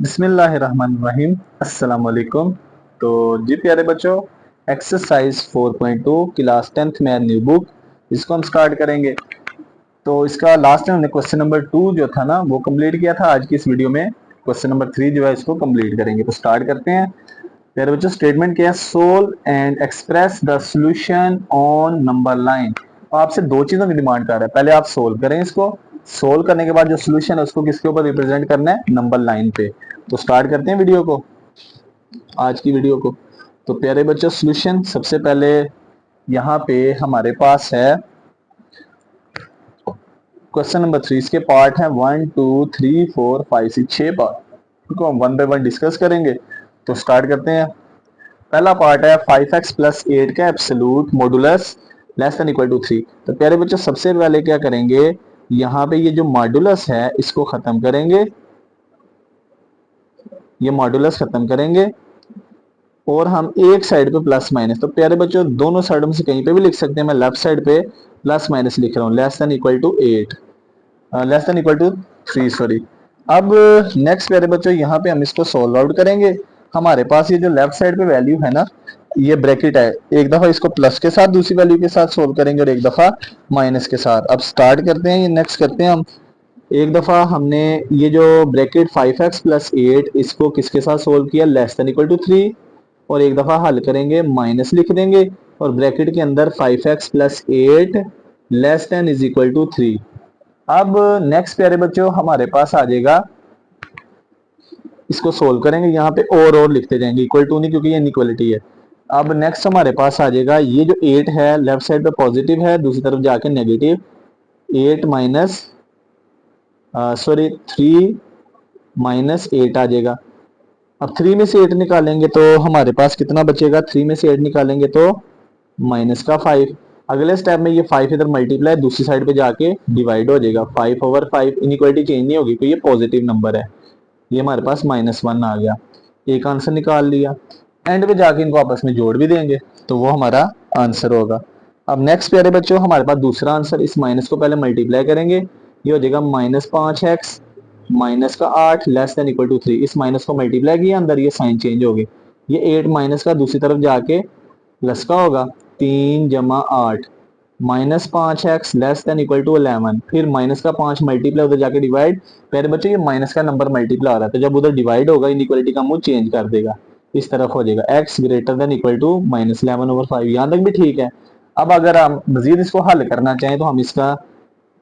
बिस्मिल्लाहिर्रहमानिर्रहीम अस्सलाम वालेकुम। तो जी प्यारे बच्चों, एक्सरसाइज 4.2 क्लास 10th में न्यू बुक इसको हम स्टार्ट करेंगे। तो इसका लास्ट टाइम हमने क्वेश्चन नंबर 2 जो था ना वो कंप्लीट किया था। आज की इस वीडियो में क्वेश्चन नंबर 3 जो है इसको कंप्लीट करेंगे। तो स्टार्ट करते हैं। प्यारे बच्चों, स्टेटमेंट क्या है? Solve and express the solution on number line. आपसे दो चीजों की डिमांड कर रहा है। पहले आप सोल्व करें इसको, सोल्व करने के बाद जो सोल्यूशन है उसको किसके ऊपर रिप्रेजेंट करना है? नंबर लाइन पे। तो स्टार्ट करते हैं वीडियो को, आज की वीडियो को। तो प्यारे बच्चों, सोल्यूशन सबसे पहले यहाँ पे हमारे पास है क्वेश्चन नंबर 3। इसके पार्ट है 1 2 3 4 5 6 6 पार्ट, इनको हम वन बाय वन डिस्कस करेंगे। तो स्टार्ट करते हैं। पहला पार्ट है 5x प्लस 8 का absolute modulus less than equal to 3। तो प्यारे बच्चों, सबसे पहले क्या करेंगे, यहाँ पे ये जो मॉडुलस है इसको खत्म करेंगे, ये मॉडुलस खत्म करेंगे और हम एक साइड पे प्लस माइनस। तो प्यारे बच्चों, दोनों साइड में से कहीं पे भी लिख सकते हैं। मैं लेफ्ट साइड पे प्लस माइनस लिख रहा हूँ, less than equal to 8, less than equal to 3 sorry. अब नेक्स्ट प्यारे बच्चों, यहाँ पे हम इसको सोल्व आउट करेंगे। हमारे पास ये जो लेफ्ट साइड पे वैल्यू है ना, ये ब्रैकेट है, एक दफा इसको प्लस के साथ दूसरी वैल्यू के साथ सोल्व करेंगे और एक दफा माइनस के साथ। अब स्टार्ट करते हैं, ये नेक्स्ट करते हैं हम। एक दफा हमने ये जो ब्रैकेट 5x प्लस 8 इसको किसके साथ सोल्व किया? Less than equal to 3। और एक दफा हल करेंगे, माइनस लिख देंगे और ब्रैकेट के अंदर 5x plus 8 less than is equal to 3। अब नेक्स्ट प्यारे बच्चों हमारे पास आ जाएगा, इसको सोल्व करेंगे, यहाँ पे और लिखते जाएंगे, इक्वल टू नहीं क्योंकि ये इनइक्वालिटी है। अब नेक्स्ट हमारे पास आ जाएगा, ये जो 8 है लेफ्ट साइड पे पॉजिटिव है, दूसरी तरफ जाके नेगेटिव। 8 माइनस सॉरी 3 माइनस 8 आ जाएगा। अब 3 में से 8 निकालेंगे तो हमारे पास कितना बचेगा? 3 में से 8 निकालेंगे तो माइनस का 5। अगले स्टेप में ये 5 इधर मल्टीप्लाई दूसरी साइड पे जाके डिवाइड हो जाएगा। 5 ओवर 5, इनइक्वालिटी चेंज नहीं होगी, तो ये पॉजिटिव नंबर है। ये हमारे पास -1 आ गया, एक आंसर निकाल लिया। एंड पे जाके इनको आपस में जोड़ भी देंगे तो वो हमारा आंसर होगा। अब नेक्स्ट प्यारे बच्चों, हमारे पास दूसरा आंसर, इस माइनस को पहले मल्टीप्लाई करेंगे, ये हो जाएगा -5x माइनस का 8 लेस देन इक्वल टू 3। इस माइनस को मल्टीप्लाई किया, अंदर ये साइन चेंज हो गई, ये 8 माइनस का दूसरी तरफ जाके प्लस का होगा, 3 जमा 8 -5x less than equal to 11। फिर माइनस का 5 मल्टीप्लाई उधर जाके डिवाइड। पहले बच्चों ये माइनस का नंबर मल्टीप्लाई हो रहा है, तो जब उधर डिवाइड होगा इनइक्वालिटी का मुंह चेंज कर देगा, इस तरफ हो जाएगा x greater than equal to -11/5। यहाँ तक भी ठीक है। अब अगर हम मजीद इसको हल करना चाहें तो हम इसका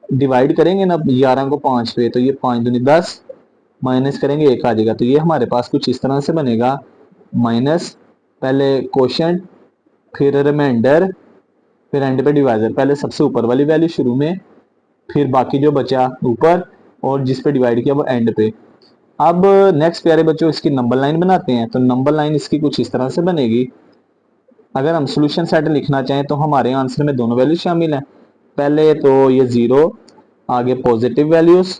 डिवाइड करेंगे ना 11 को 5 पे, तो ये 5 दूनी 10 माइनस करेंगे 1 आ जाएगा। तो ये हमारे पास कुछ इस तरह से बनेगा, माइनस पहले क्वोशिएंट फिर रिमाइंडर फिर एंड पे डिवाइजर। पहले सबसे ऊपर वाली वैल्यू शुरू में, फिर बाकी जो बचा ऊपर, और जिस पे डिवाइड किया वो एंड पे। अब नेक्स्ट प्यारे बच्चों इसकी नंबर लाइन बनाते हैं। तो नंबर लाइन इसकी कुछ इस तरह से बनेगी। अगर हम सोल्यूशन सेट लिखना चाहें तो हमारे आंसर में दोनों वैल्यू शामिल हैं। पहले तो ये 0, आगे पॉजिटिव वैल्यूज,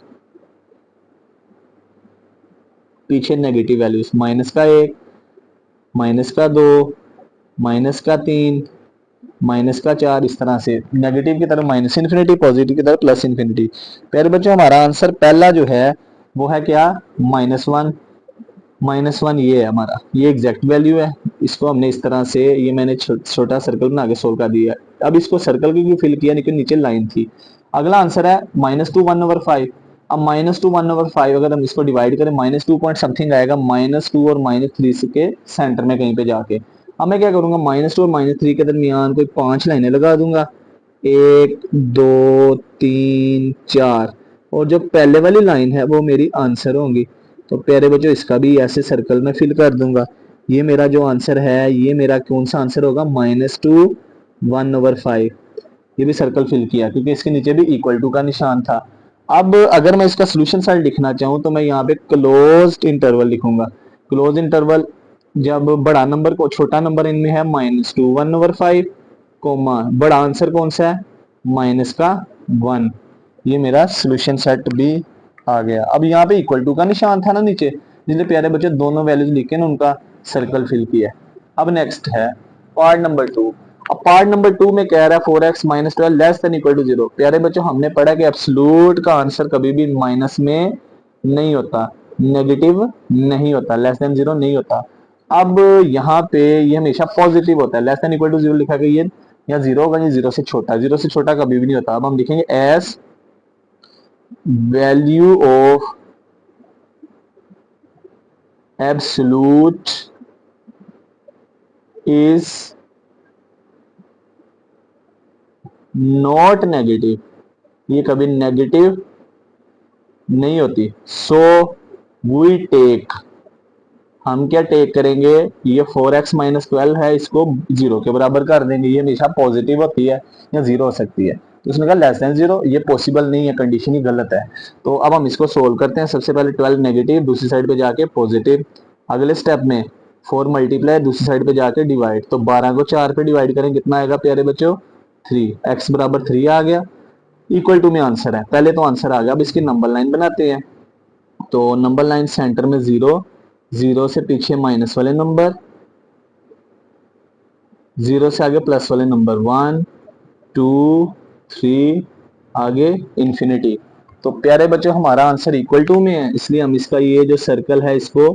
पीछे नेगेटिव वैल्यूज, -1 -2 -3 -4, इस तरह से नेगेटिव की तरफ माइनस इन्फिनिटी, पॉजिटिव की तरफ प्लस इन्फिनिटी। प्यारे बच्चों, हमारा आंसर पहला जो है वो है क्या? -1। -1 ये है हमारा, ये एग्जैक्ट वैल्यू है। इसको हमने इस तरह से, ये मैंने छोटा सर्कल बना के सोल्व कर दिया। अब इसको सर्कल की फिल किया, लेकिन नीचे लाइन थी। अगला आंसर है -2 1/5। अब -2 1/5 अगर हम इसको डिवाइड करें, -2 पॉइंट समथिंग आएगा, -2 और -3 के सेंटर में कहीं पे जाके। अब मैं क्या करूंगा, -2 और -3 के दरमियान कोई 5 लाइनें लगा दूंगा, 1 2 3 4, और जो पहले वाली लाइन है वो मेरी आंसर होंगी। तो प्यारे बच्चों, इसका भी ऐसे सर्कल में फिल कर दूंगा। ये मेरा जो आंसर है, ये मेरा कौन सा आंसर होगा? -2 1/5। ये भी सर्कल फिल किया क्योंकि इसके नीचे भी इक्वल टू का निशान था। अब अगर मैं इसका सोल्यूशन साइड लिखना चाहूँ तो मैं यहाँ पे क्लोज्ड इंटरवल लिखूंगा। क्लोज इंटरवल, जब बड़ा नंबर को छोटा नंबर इनमें है -2 1/5, कोमा बड़ा आंसर कौन सा है? -1। ये मेरा सोल्यूशन सेट भी आ गया। अब यहाँ पे इक्वल टू का निशान था ना नीचे, जिसलिए प्यारे बच्चे दोनों वैल्यूज लिखे ना उनका सर्कल फिल किया। अब नेक्स्ट है पार्ट नंबर 2। अब पार्ट नंबर 2 में कह रहा है 4x - 12 less than equal to 0। प्यारे बच्चों, हमने पढ़ा कि एब्सोल्यूट का आंसर कभी भी माइनस में नहीं होता। नेगेटिव नहीं होता, लेस देन जीरो नहीं होता। अब यहाँ पे ये हमेशा पॉजिटिव होता है, less than equal to zero लिखा गया, ये या जीरो होगा, ये जीरो से छोटा कभी भी नहीं होता। अब हम लिखेंगे S value of absolute is not negative, ये कभी नेगेटिव नहीं होती। सो वी टेक, हम क्या टेक करेंगे, ये 4x माइनस 12 है, इसको जीरो के बराबर कर देंगे। ये हमेशा पॉजिटिव होती है या जीरो हो सकती है, तो उसने कहा लेस देन जीरो, ये पॉसिबल नहीं है, कंडीशन ही गलत है। तो अब हम इसको सोल्व करते हैं। सबसे पहले 12 नेगेटिव, दूसरी साइड पे जाके पॉजिटिव। अगले स्टेप में 4 मल्टीप्लाई, दूसरी साइड पे जाके डिवाइड। तो 12 को 4 पे डिवाइड करें, कितना आएगा प्यारे बच्चों, 3। x बराबर 3 आ गया। इक्वल टू में आंसर है, पहले तो आंसर आ गया। अब इसकी नंबर लाइन बनाते हैं। तो नंबर लाइन सेंटर में जीरो, जीरो से पीछे माइनस वाले नंबर, जीरो से आगे प्लस वाले नंबर, 1 2 3, आगे इंफिनिटी। तो प्यारे बच्चों हमारा आंसर इक्वल टू में है, इसलिए हम इसका ये जो सर्कल है इसको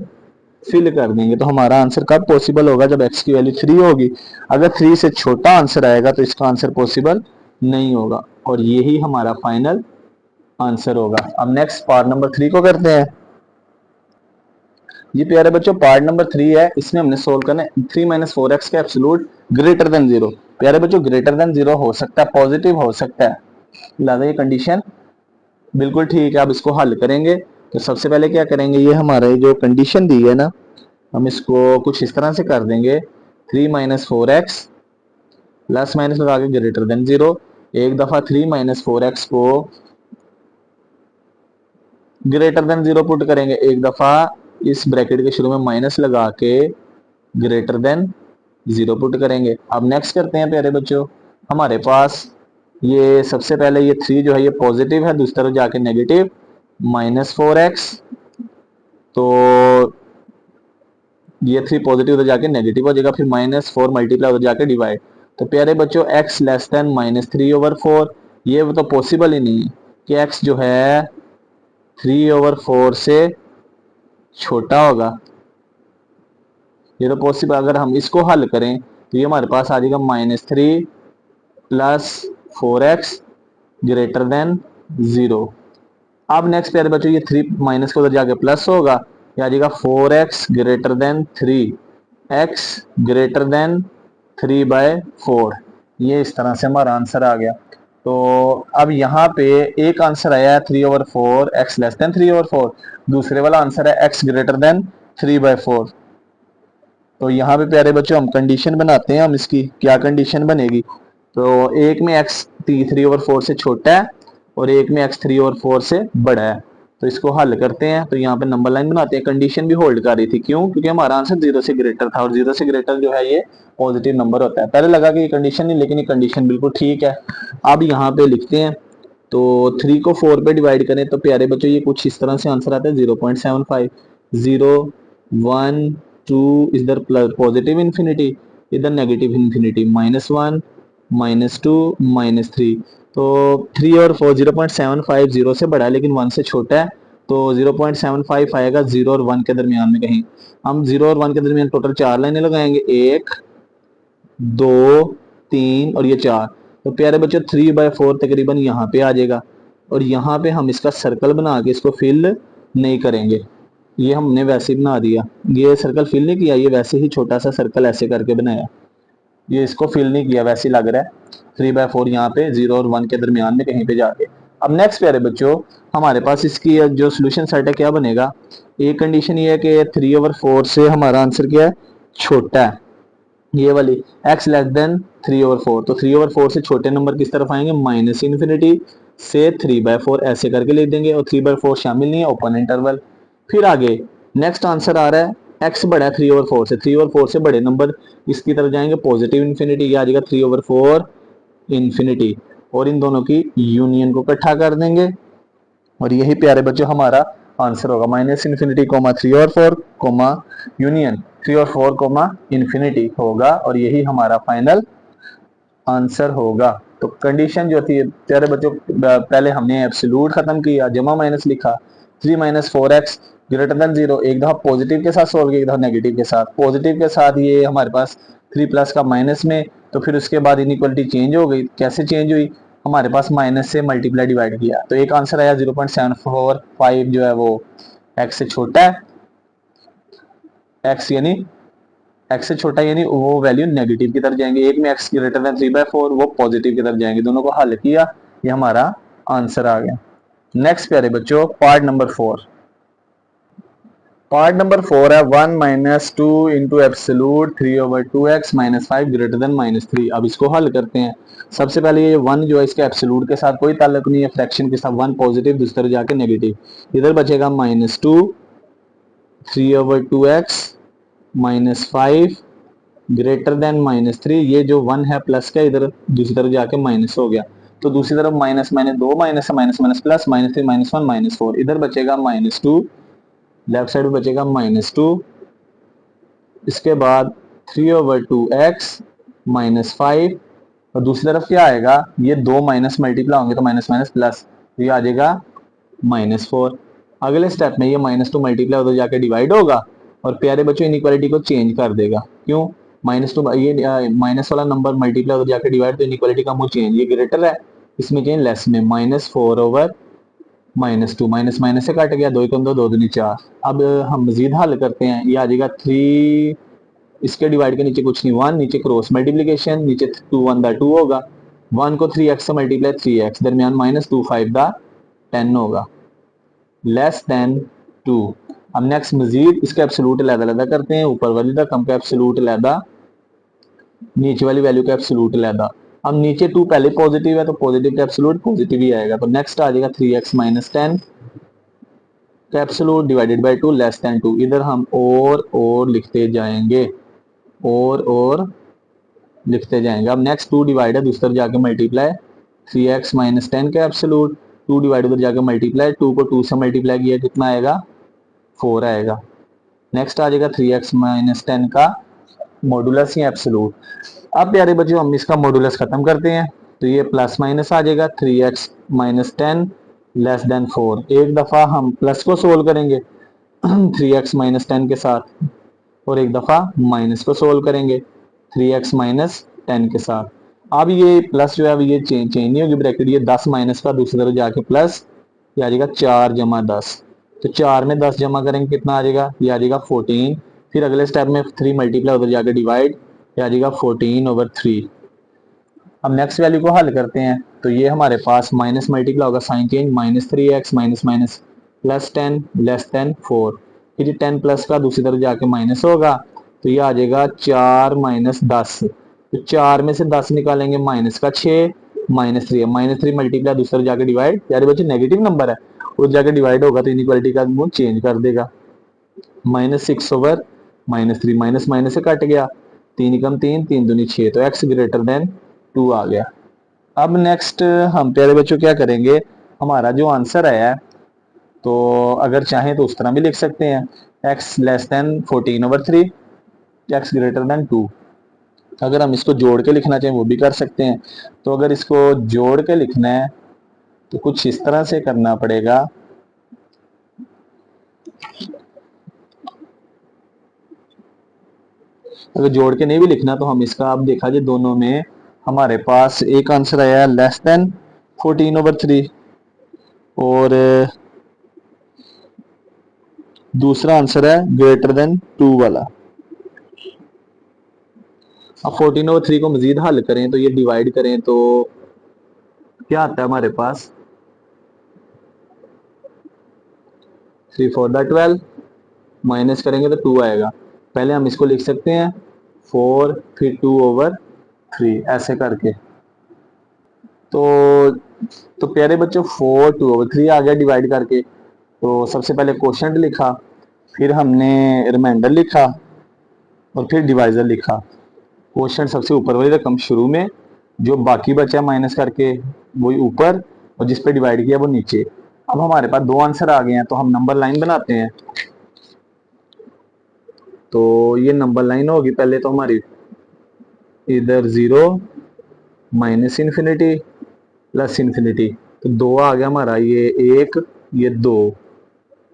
फिल कर देंगे। तो हमारा आंसर कब पॉसिबल होगा, जब x की वैल्यू 3 होगी। अगर 3 से छोटा आंसर आएगा तो इसका आंसर पॉसिबल नहीं होगा, और यही हमारा फाइनल आंसर होगा। अब नेक्स्ट पार्ट नंबर 3 को करते हैं। ये प्यारे बच्चों पार्ट नंबर 3 है, इसमें हमने सोल्व करना है 3 माइनस 4x का एब्सोल्यूट ग्रेटर देन जीरो। प्यारे बच्चों ग्रेटर देन जीरो हो सकता है, पॉजिटिव हो सकता है, लिहाजा ये कंडीशन बिल्कुल ठीक है। अब इसको हल करेंगे। तो सबसे पहले क्या करेंगे, ये हमारा जो कंडीशन दी है ना, हम इसको कुछ इस तरह से कर देंगे, 3 माइनस 4x प्लस माइनस लगा के ग्रेटर देन जीरो। एक दफा 3 माइनस 4x को ग्रेटर देन जीरो पुट करेंगे, एक दफा इस ब्रैकेट के शुरू में माइनस लगा के ग्रेटर देन जीरो पुट करेंगे। अब नेक्स्ट करते हैं प्यारे बच्चों, हमारे पास ये सबसे पहले ये 3 जो है ये पॉजिटिव है, दूसरी तरफ जाके नेगेटिव, माइनस 4x। तो ये 3 पॉजिटिव उधर जाके नेगेटिव हो जाएगा, फिर माइनस 4 मल्टीप्लाई उधर जाके डिवाइड। तो प्यारे बच्चों x लेस देन माइनस 3/4, ये तो पॉसिबल ही नहीं है कि x जो है 3/4 से छोटा होगा। ये तो पॉसिबल, अगर हम इसको हल करें तो ये हमारे पास आ जाएगा -3 plus 4x greater than zero. अब नेक्स्ट प्यारे बच्चों ये 3 माइनस को उधर जाके प्लस होगा, ये आ जाएगा 4x greater than 3, x greater then 3/4। ये इस तरह से हमारा आंसर आ गया। तो अब यहाँ पे एक आंसर आया है 3/4, x लेस देन 3/4, दूसरे वाला आंसर है x ग्रेटर देन 3/4। तो यहाँ पे प्यारे बच्चों हम कंडीशन बनाते हैं, हम इसकी क्या कंडीशन बनेगी। तो एक में x 3/4 से छोटा है और एक में x 3/4 से बड़ा है। तो इसको हल करते हैं। तो यहाँ पे नंबर लाइन बनाते हैं, कंडीशन भी होल्ड कर रही थी, क्यों, क्योंकि हमारा आंसर जीरो से ग्रेटर था, और जीरो से ग्रेटर जो है ये पॉजिटिव नंबर होता है। पहले लगा कि ये कंडीशन नहीं, लेकिन ये कंडीशन बिल्कुल ठीक है। अब यहाँ पे लिखते हैं, तो 3 को 4 पे डिवाइड करें तो प्यारे बच्चों ये कुछ इस तरह से आंसर आता है 0.75, 0 1 2, इधर प्लस पॉजिटिव इंफिनिटी, इधर नेगेटिव इंफिनिटी, -1 -2 -3। तो 3 और 4 0.75 जीरो से बड़ा है लेकिन 1 से छोटा है, तो 0.75 आएगा 0 और 1 के दरमियान में कहीं। हम 0 और 1 के दरमियान टोटल 4 लाइनें लगाएंगे, 1 2 3 और ये 4। तो प्यारे बच्चों 3/4 तकरीबन यहाँ पे आ जाएगा, और यहाँ पे हम इसका सर्कल बना के इसको फिल नहीं करेंगे, ये हमने वैसे ही बना दिया। ये सर्कल फिल नहीं किया, ये वैसे ही छोटा सा सर्कल ऐसे करके बनाया, ये इसको फिल नहीं किया, वैसे ही लग रहा है 3/4 यहाँ पे 0 और 1 के दरमियान में कहीं पे जाके। अब नेक्स्ट प्यारे बच्चों हमारे पास इसकी जो सोल्यूशन सेट है क्या बनेगा। एक कंडीशन ये है कि 3/4 से हमारा आंसर क्या है, छोटा है, ये वाली x लेस देन 3/4। तो 3/4 से छोटे नंबर किस तरफ आएंगे, माइनस इन्फिनिटी से 3/4 ऐसे करके लिख देंगे, और 3/4 शामिल नहीं है, ओपन इंटरवल। फिर आगे नेक्स्ट आंसर आ रहा है x बड़ा है 3/4 से, 3/4 से बड़े नंबर इसकी तरफ जाएंगे, पॉजिटिव इन्फिनिटी, ये आ जाएगा 3/4 इन्फिनिटी, और इन दोनों की यूनियन को इकट्ठा कर देंगे, और यही प्यारे बच्चों हमारा आंसर होगा, -इन्फिनिटी 3/4 यूनियन 3/4 इन्फिनिटी होगा, और यही हमारा फाइनल आंसर होगा। तो कंडीशन जो थी प्यारे बच्चों, पहले हमने एब्सोल्यूट खत्म किया, जमा माइनस लिखा, 3 - 4x ग्रेटर देन 0, एक दफा पॉजिटिव के साथ सोल्व किया, एक दफा नेगेटिव के साथ। पॉजिटिव के साथ ये हमारे पास 3 प्लस का माइनस में, तो फिर उसके बाद इनइक्वालिटी चेंज हो गई। कैसे चेंज हुई, हमारे पास माइनस से मल्टीप्लाई डिवाइड किया, तो एक आंसर आया 0.745 जो है वो एक्स से छोटा है, एक्स यानी एक्स से छोटा यानी वो वैल्यू नेगेटिव की तरफ जाएंगे। एक में एक्स ग्रेटर देन 3/4 वो पॉजिटिव की तरफ जाएंगे। दोनों को हल किया, ये हमारा आंसर आ गया। नेक्स्ट प्यारे बच्चों पार्ट नंबर 4। पार्ट नंबर 4 है 1 minus two into absolute 3/2x minus 5 greater than -3। अब इसको हल करते हैं। सबसे पहले ये 1 जो है इसके एब्सोलूट के साथ कोई ताल्लुक नहीं है, फ्रैक्शन के साथ 1 पॉजिटिव, दूसरी तरफ जाके नेगेटिव। इधर बचेगा -2 3/2x माइनस 5 ग्रेटर देन -3। ये जो 1 है प्लस का, इधर दूसरी तरफ जाके माइनस हो गया, तो दूसरी तरफ minus minus 2 minus minus minus plus -3 -1 -4। इधर बचेगा -2, लेफ्ट साइड में बचेगा -2, इसके बाद 3/2x माइनस 5, और दूसरी तरफ क्या आएगा, ये दो माइनस मल्टीप्लाई होंगे तो माइनस माइनस प्लस, तो ये आ जाएगा -4। अगले स्टेप में ये -2 मल्टीप्लाई उधर जाके डिवाइड होगा, और प्यारे बच्चों इनइक्वालिटी को चेंज कर देगा। क्यों, -2 ये माइनस वाला नंबर मल्टीप्लाई उधर जाके डिवाइड, तो इनइक्वालिटी का मुंह चेंज, ये ग्रेटर है इसमें चेंज लेस में, -4/-2, माइनस माइनस से कट गया, 2 कम 2, 2 दूनी 4। अब हम मजीद हल करते हैं, ये आ जाएगा 3, इसके डिवाइड के नीचे कुछ नहीं 1, नीचे क्रॉस मल्टीप्लीकेशन, नीचे 2 1 दा 2 होगा, 1 को 3x से मल्टीप्लाई 3x, दरमियान -2 5 दा 10 होगा, लेस देन 2। अब नेक्स्ट मजीद इसका एब्सोल्यूट अलग-अलग करते हैं, ऊपर वाली रकम का एब्सोल्यूट अलग, नीचे वाली वैल्यू का एब्सोल्यूट अलग। अब नीचे 2 पहले पॉजिटिव है तो पॉजिटिव का एब्सोल्यूट पॉजिटिव ही आएगा, तो नेक्स्ट आ जाएगा 3x माइनस 10 का absolute divided by 2 less then 2। इधर हम और लिखते जाएंगे, और लिखते जाएंगे। अब नेक्स्ट 2 डिवाइड है, दूसरी तरफ जाके मल्टीप्लाई 3x माइनस 10 का एब्सोल्यूट, 2 डिवाइड उधर जाके मल्टीप्लाई, 2 को 2 से मल्टीप्लाई किया कितना आएगा 4 आएगा। नेक्स्ट आ जाएगा 3x माइनस 10 का मॉडुलस या एब्सोल्यूट। अब प्यारे बच्चों हम इसका मॉडुलस खत्म करते हैं, तो ये प्लस माइनस आ जाएगा 3x माइनस 10 लेस देन 4। एक दफा हम प्लस को सोल्व करेंगे 3x माइनस 10 के साथ, और एक दफा माइनस को सोल्व करेंगे 3x माइनस 10 के साथ। अब ये प्लस जो है अब ये चेंज नहीं होगी ब्रैकेट, ये 10 माइनस का दूसरी तरफ जाके प्लस, ये आ जाएगा 4 जमा 10, तो 4 में 10 जमा करेंगे कितना आ जाएगा, ये आ जाएगा 14। फिर अगले स्टेप में 3 मल्टीप्लाई उधर जाके डिवाइड, ये आ जाएगा 14/3। अब नेक्स्ट वैल्यू को हल करते हैं, तो ये हमारे पास माइनस मल्टीप्लाई होगा, sign change, -3x minus minus plus 10 less than 4। फिर 10 प्लस का दूसरी तरफ जाके माइनस होगा, तो ये आ जाएगा 4 माइनस 10, तो 4 में से 10 निकालेंगे माइनस का 6 -3 है, -3 मल्टीप्लाई दूसरी तरफ जाके डिवाइड, यार बच्चे नेगेटिव नंबर है उस जाके डिवाइड होगा तो इनइक्वालिटी का वो चेंज कर देगा, -6/-3, माइनस माइनस से कट गया, 3 कम 3 3 दूनी 6, तो x ग्रेटर देन 2 आ गया। अब नेक्स्ट हम प्यारे बच्चों क्या करेंगे, हमारा जो आंसर आया है, तो अगर चाहें तो उस तरह भी लिख सकते हैं, x less then 14/3, x greater then 2। अगर हम इसको जोड़ के लिखना चाहें वो भी कर सकते हैं। तो अगर इसको जोड़ के लिखना है तो कुछ इस तरह से करना पड़ेगा, अगर जोड़ के नहीं भी लिखना तो हम इसका, अब देखा जाए दोनों में हमारे पास एक आंसर आया है लेस देन 14/3, और दूसरा आंसर है ग्रेटर देन 2 वाला। अब 14/3 को मजीद हल करें तो ये डिवाइड करें तो क्या आता है हमारे पास, 3 4 12, माइनस करेंगे तो 2 आएगा। पहले हम इसको लिख सकते हैं 4 फिर 2/3 ऐसे करके, तो प्यारे बच्चों 4 2/3 आ गया डिवाइड करके। तो सबसे पहले क्वोशंट लिखा, फिर हमने रिमाइंडर लिखा, और फिर डिवाइजर लिखा। क्वोशंट सबसे ऊपर वाली रकम शुरू में, जो बाकी बचा माइनस करके वही ऊपर, और जिस पे डिवाइड किया वो नीचे। अब हमारे पास दो आंसर आ गए हैं, तो हम नंबर लाइन बनाते हैं। तो ये नंबर लाइन होगी, पहले तो हमारी इधर 0 माइनस इन्फिनिटी प्लस इन्फिनिटी, तो 2 आ गया हमारा, ये 1 ये 2,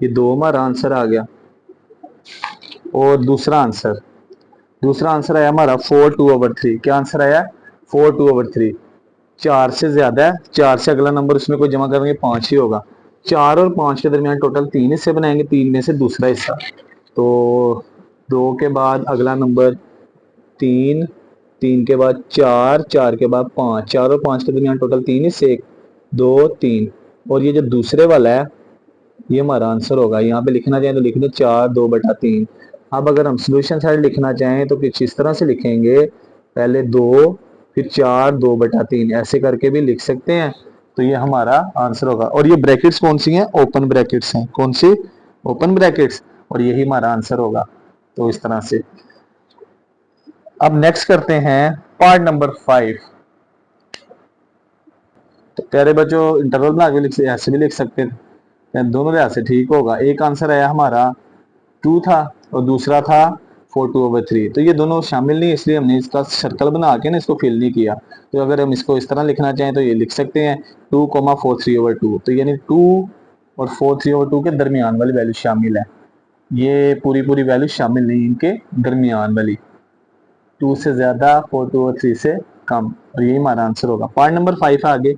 ये 2 हमारा आंसर आ गया। और दूसरा आंसर आया हमारा 4/2/3। क्या आंसर आया? 4/2/3। 4 से ज्यादा है, 4 से अगला नंबर उसमें कोई जमा करेंगे 5 ही होगा। 4 और 5 के दरमियान टोटल 3 हिस्से बनाएंगे, 3 में से दूसरा हिस्सा। तो 2 के बाद अगला नंबर 3, 3 के बाद 4, 4 के बाद 5, 4 और 5 के दरमियान टोटल 3 हिस्से, 1 2 3। और ये जो दूसरे वाला है ये हमारा आंसर होगा। यहाँ पे लिखना चाहें तो लिख दो 4/2/3। अब अगर हम सोल्यूशन साइड लिखना चाहें तो कुछ इस तरह से लिखेंगे, पहले 2 फिर 4/2/3 ऐसे करके भी लिख सकते हैं। तो ये हमारा आंसर होगा। और ये ब्रैकेट्स कौन सी हैं? ओपन ब्रैकेट्स हैं। कौन सी? Open brackets. और यही हमारा आंसर होगा। तो इस तरह से अब नेक्स्ट करते हैं पार्ट नंबर 5। तो प्यारे बच्चों इंटरवल बना के ऐसे भी लिख सकते हैं, दोनों लिहाज से ठीक होगा। एक आंसर आया हमारा 2 था और दूसरा था 4/2/3। तो ये दोनों शामिल नहीं, इसलिए हमने इसका सर्कल बना के ना इसको फिल नहीं किया। तो अगर हम इसको इस तरह लिखना चाहें तो ये लिख सकते हैं 2,43/2। तो यानी 2 और 43/2 के दरमियान वाली वैल्यू शामिल है। ये पूरी पूरी वैल्यू शामिल नहीं, इनके दरमियान वाली। 2 से ज्यादा, 4/2/3 से कम। और यही हमारा आंसर होगा। पार्ट नंबर 5 आगे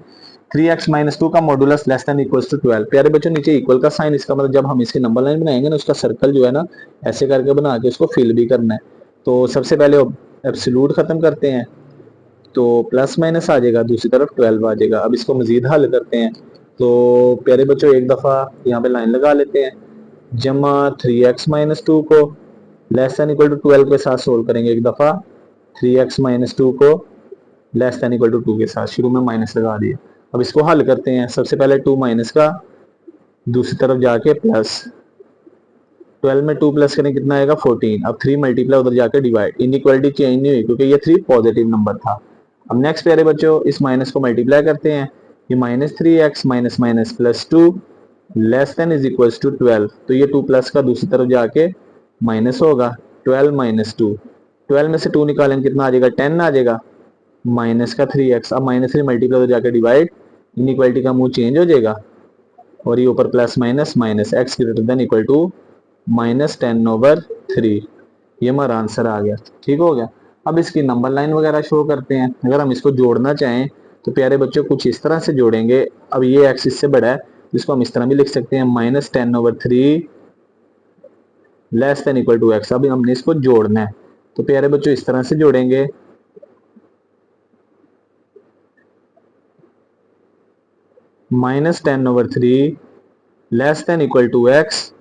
3x-2 का modulus less than equals to 12। प्यारे बच्चों नीचे इक्वल का साइन, इसका मतलब जब हम इसकी नंबर लाइन बनाएंगे ना उसका सर्कल जो है ना ऐसे करके बना के उसको फिल भी करना है। तो सबसे पहले एब्सोल्यूट खत्म करते हैं तो प्लस माइनस आ जाएगा, दूसरी तरफ 12 आ जाएगा। अब इसको मजीद हल करते हैं तो प्यारे बच्चों एक दफा यहाँ पे लाइन लगा लेते हैं, जमा 3x-2 को लेस देन इक्वल टू 12 के साथ सोल्व करेंगे। एक दफा 3x-2 को लेस देन इक्वल टू 2 के साथ, शुरू में माइनस लगा दिए। अब इसको हल करते हैं। सबसे पहले 2 माइनस का, दूसरी तरफ जाके प्लस, 12 में 2 प्लस करें कितना आएगा 14। अब 3 मल्टीप्लाई उधर जाके डिवाइड, इनइक्वालिटी चेंज नहीं हुई क्योंकि ये 3 पॉजिटिव नंबर था। अब नेक्स्ट प्यारे बच्चों इस माइनस को मल्टीप्लाई करते हैं, ये -3x minus minus plus 2 less than is equals to 12। तो ये 2 प्लस का दूसरी तरफ जाके माइनस होगा, 12 माइनस 2, 12 में से 2 निकालेंगे कितना आ जाएगा 10 आ जाएगा, माइनस का 3x। अब -3 मल्टीप्लाई हो जाकर डिवाइड, इनइक्वालिटी का मुंह चेंज हो जाएगा और ये ऊपर plus minus minus, x greater than equal to -10/3। ये हमारा आंसर आ गया। ठीक हो गया। अब इसकी नंबर लाइन वगैरह शो करते हैं। अगर हम इसको जोड़ना चाहें तो प्यारे बच्चों कुछ इस तरह से जोड़ेंगे। अब ये x इससे बड़ा है, इसको हम इस तरह भी लिख सकते हैं -10/3 less than equal to x। अभी हमने इसको जोड़ना है तो प्यारे बच्चों इस तरह से जोड़ेंगे, -10/3 less than equal to x,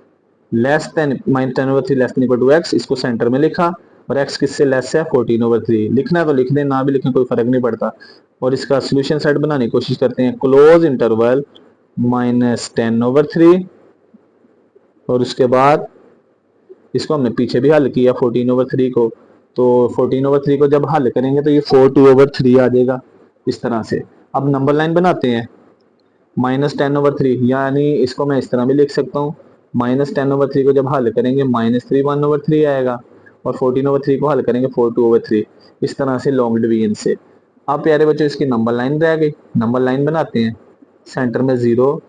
less than -10/3 less than equal to x, इसको सेंटर में लिखा। और x किससे लेस है 14/3। लिखना है तो लिख दें, ना भी लिखें कोई फर्क नहीं पड़ता। और इसका सोल्यूशन सेट बनाने की कोशिश करते हैं, क्लोज इंटरवल -10/3 और उसके बाद इसको हमने पीछे भी हल किया 14/3 को। तो 14/3 को जब हल करेंगे तो ये 4/2/3 आ जाएगा इस तरह से। अब नंबर लाइन बनाते हैं, -10/3 यानी इसको मैं इस तरह भी लिख सकता हूँ, -10/3 को जब हल करेंगे -3 1/3 आएगा और 14/3 को हल करेंगे 4/2/3, इस तरह से लॉन्ग डिवीजन से। अब प्यारे बच्चों इसकी नंबर लाइन रह गई, नंबर लाइन बनाते हैं। सेंटर में 0,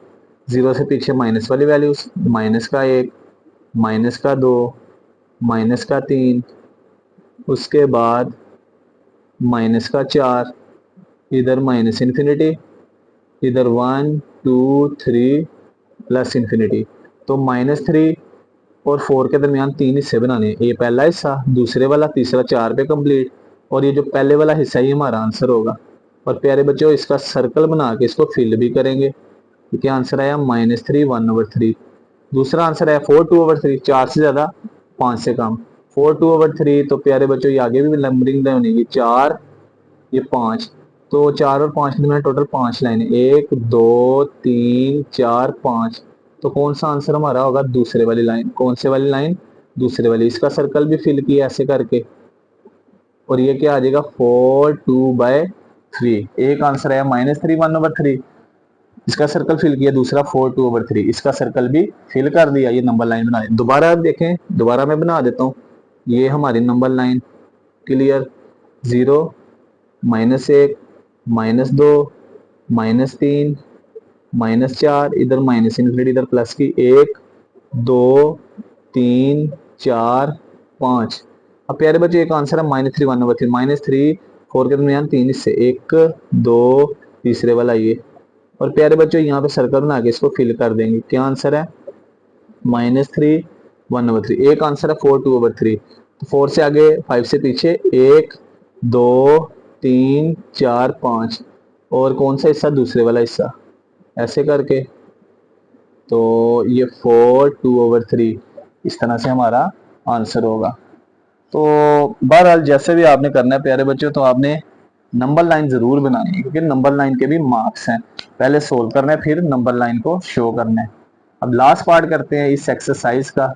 0 से पीछे माइनस वाली वैल्यूज, -1, -2, -3, उसके बाद -4, इधर माइनस इन्फिनिटी, इधर 1 2 3 प्लस इन्फिनिटी। तो -3 और 4 के दरमियान 3 हिस्से बनाने हैं, ये पहला हिस्सा, दूसरे वाला, तीसरा 4 पे कंप्लीट। और ये जो पहले वाला हिस्सा ही हमारा आंसर होगा। और प्यारे बच्चों इसका सर्कल बना के इसको फिल भी करेंगे। तो क्या आंसर आया -3 1/3। दूसरा आंसर आया 4/2/3, 4 से ज्यादा 5 से कम, 4/2/3। तो प्यारे बच्चों ये आगे भी नंबरिंग बनेगी, 4 ये 5। तो 4 और 5 के दरमियान टोटल 5 लाइनें, 1 2 3 4 5। तो कौन सा आंसर हमारा होगा? दूसरे वाली लाइन। कौन से वाली लाइन? दूसरे वाली। इसका सर्कल भी फिल किया ऐसे करके और ये क्या आ जाएगा 4/2/3। एक आंसर आया -3 1/3, इसका सर्कल फिल किया। दूसरा 4/2/3, इसका सर्कल भी फिल कर दिया। ये नंबर लाइन बना दी। दोबारा आप देखें, दोबारा मैं बना देता हूँ। ये हमारी नंबर लाइन क्लियर, 0 -1 -2 -3 -4, इधर माइनस इन्फिनिटी, इधर प्लस की 1 2 3 4 5। अब प्यारे बच्चों एक आंसर है -3 1/3। -3 4 के दरमियान 3 हिस्से, 1 2 तीसरे वाला ये। और प्यारे बच्चों यहाँ पे सर्कल बना के इसको फिल कर देंगे। क्या आंसर है? -3 1/3। एक आंसर है 4 2/3। तो 4 से आगे 5 से पीछे 1 2 3 4 5। और कौन सा हिस्सा? दूसरे वाला हिस्सा। ऐसे करके तो ये 4 2/3 इस तरह से हमारा आंसर होगा। तो बहरहाल जैसे भी आपने करना है प्यारे बच्चों, तो आपने नंबर लाइन जरूर बनानी है, क्योंकि नंबर लाइन के भी मार्क्स हैं। पहले सोल्व करना है, फिर नंबर लाइन को शो करना है। अब लास्ट पार्ट करते हैं इस एक्सरसाइज का।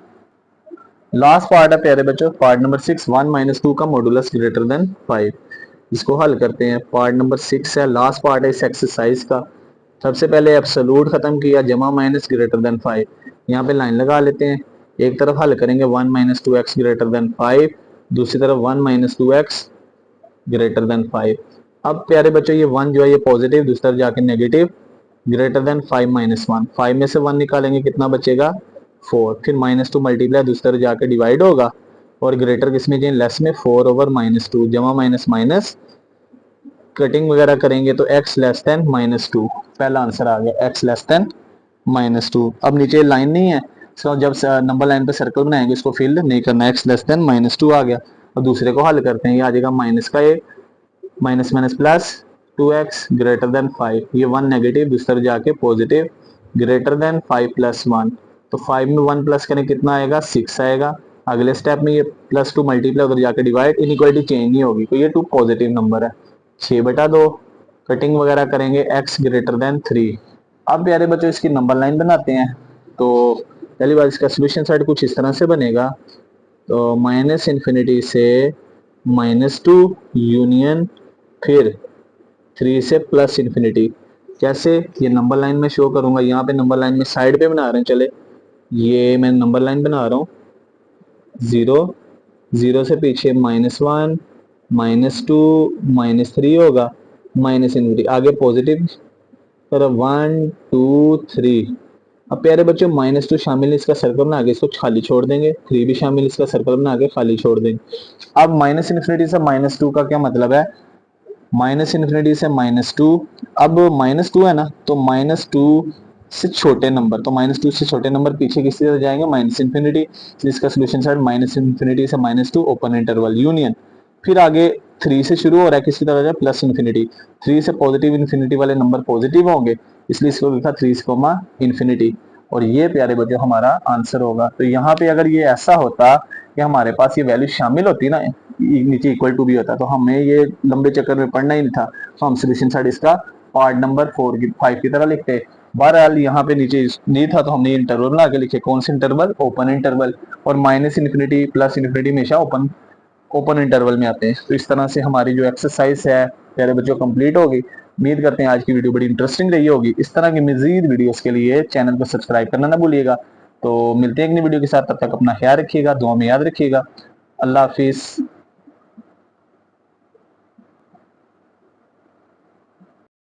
लास्ट पार्ट है प्यारे बच्चों, पार्ट नंबर 6, 1 - 2 का मॉडुलस ग्रेटर देन 5। इसको हल करते हैं। पार्ट नंबर 6 है, लास्ट पार्ट है इस एक्सरसाइज का। सबसे पहले एब्सोल्यूट खत्म किया, जमा माइनस ग्रेटर देन 5। यहाँ पे लाइन लगा लेते हैं। एक तरफ हल करेंगे 1 - 2x ग्रेटर देन 5, दूसरी तरफ 1 - 2x ग्रेटर देन 5। अब प्यारे बच्चों ये 1 जो है ये पॉजिटिव, दूसरी तरफ जाके नेगेटिव, ग्रेटर देन 5 - 1। 5 में से 1 निकालेंगे, कितना बचेगा? 4। फिर -2 मल्टीप्लाई दूसरी तरफ जाके डिवाइड होगा, और ग्रेटर किसमें चाहिए? लेस में। 4/-2 जमा माइनस माइनस, कटिंग वगैरह करेंगे तो x लेस देन -2। पहला आंसर आ गया, x लेस देन -2। अब नीचे लाइन नहीं है, सो जब नंबर लाइन पे सर्कल बनाएंगे इसको फिल नहीं करना। x लेस देन -2 आ गया। और दूसरे को हल करते हैं, ये आ जाएगा माइनस का एक, minus minus plus 2x greater than 5। ये 1 नेगेटिव, दूसरी तरफ जाके पॉजिटिव, ग्रेटर देन 5 + 1। तो 5 में 1 प्लस करें कितना आएगा? 6 आएगा। अगले स्टेप में ये +2 मल्टीप्लाई उधर जाके डिवाइड, इनइक्वालिटी चेंज नहीं होगी, तो ये 2 पॉजिटिव नंबर है। 6/2 कटिंग वगैरह करेंगे, x ग्रेटर देन 3। अब प्यारे बच्चों इसकी नंबर लाइन बनाते हैं। तो पहली बार इसका सोल्यूशन साइड कुछ इस तरह से बनेगा। तो -∞ से -2 यूनियन, फिर 3 से +∞। कैसे? ये नंबर लाइन में शो करूंगा। यहाँ पे नंबर लाइन में साइड पे बना रहे हैं, चले ये मैं नंबर लाइन बना रहा हूँ। 0 0 से पीछे -1 -2 -3 होगा, -∞ आगे पॉजिटिव तरफ 1 2 3। अब प्यारे बच्चों -2 शामिल इसका सर्कल बना के इसको खाली छोड़ देंगे, 3 भी शामिल इसका सर्कल बना के खाली छोड़ देंगे। अब -∞ से -2 का क्या मतलब है? -∞ से -2। अब -2 है ना, तो -2 से छोटे नंबर, तो -2 से छोटे नंबर पीछे किसी तरह जाएंगे? -∞। इसका सोल्यूशन साइड -∞ से -2 ओपन इंटरवल यूनियन, फिर आगे 3 से शुरू हो रहा है, किसकी तरह जाए? +∞। 3 से पॉजिटिव इन्फिनिटी वाले नंबर पॉजिटिव होंगे, इसलिए इसको लिखा 3, और ये प्यारे बच्चों हमारा आंसर होगा। तो यहाँ पे अगर ये ऐसा होता कि हमारे पास ये वैल्यू शामिल होती ना, नीचे इक्वल टू भी होता, तो हमें ये लंबे चक्कर में पढ़ना ही नहीं था। तो हम सोल्यूशन साइड इसका पार्ट नंबर 5 की तरह लिखते। बहरहाल यहाँ पे नीचे नहीं था, तो हमने इंटरवल बना के लिखे। कौन से इंटरवल? Open interval. और -∞ +∞ हमेशा ओपन ओपन इंटरवल में आते हैं। तो इस तरह से हमारी जो एक्सरसाइज है प्यारे बच्चों कंप्लीट होगी। उम्मीद करते हैं आज की वीडियो बड़ी इंटरेस्टिंग रही होगी। इस तरह की मजीद वीडियोस के लिए चैनल को सब्सक्राइब करना ना भूलिएगा। तो मिलते हैं एक नई वीडियो के साथ, तब तक अपना ख्याल रखिएगा, दुआ में याद रखिएगा। अल्लाह हाफिज़।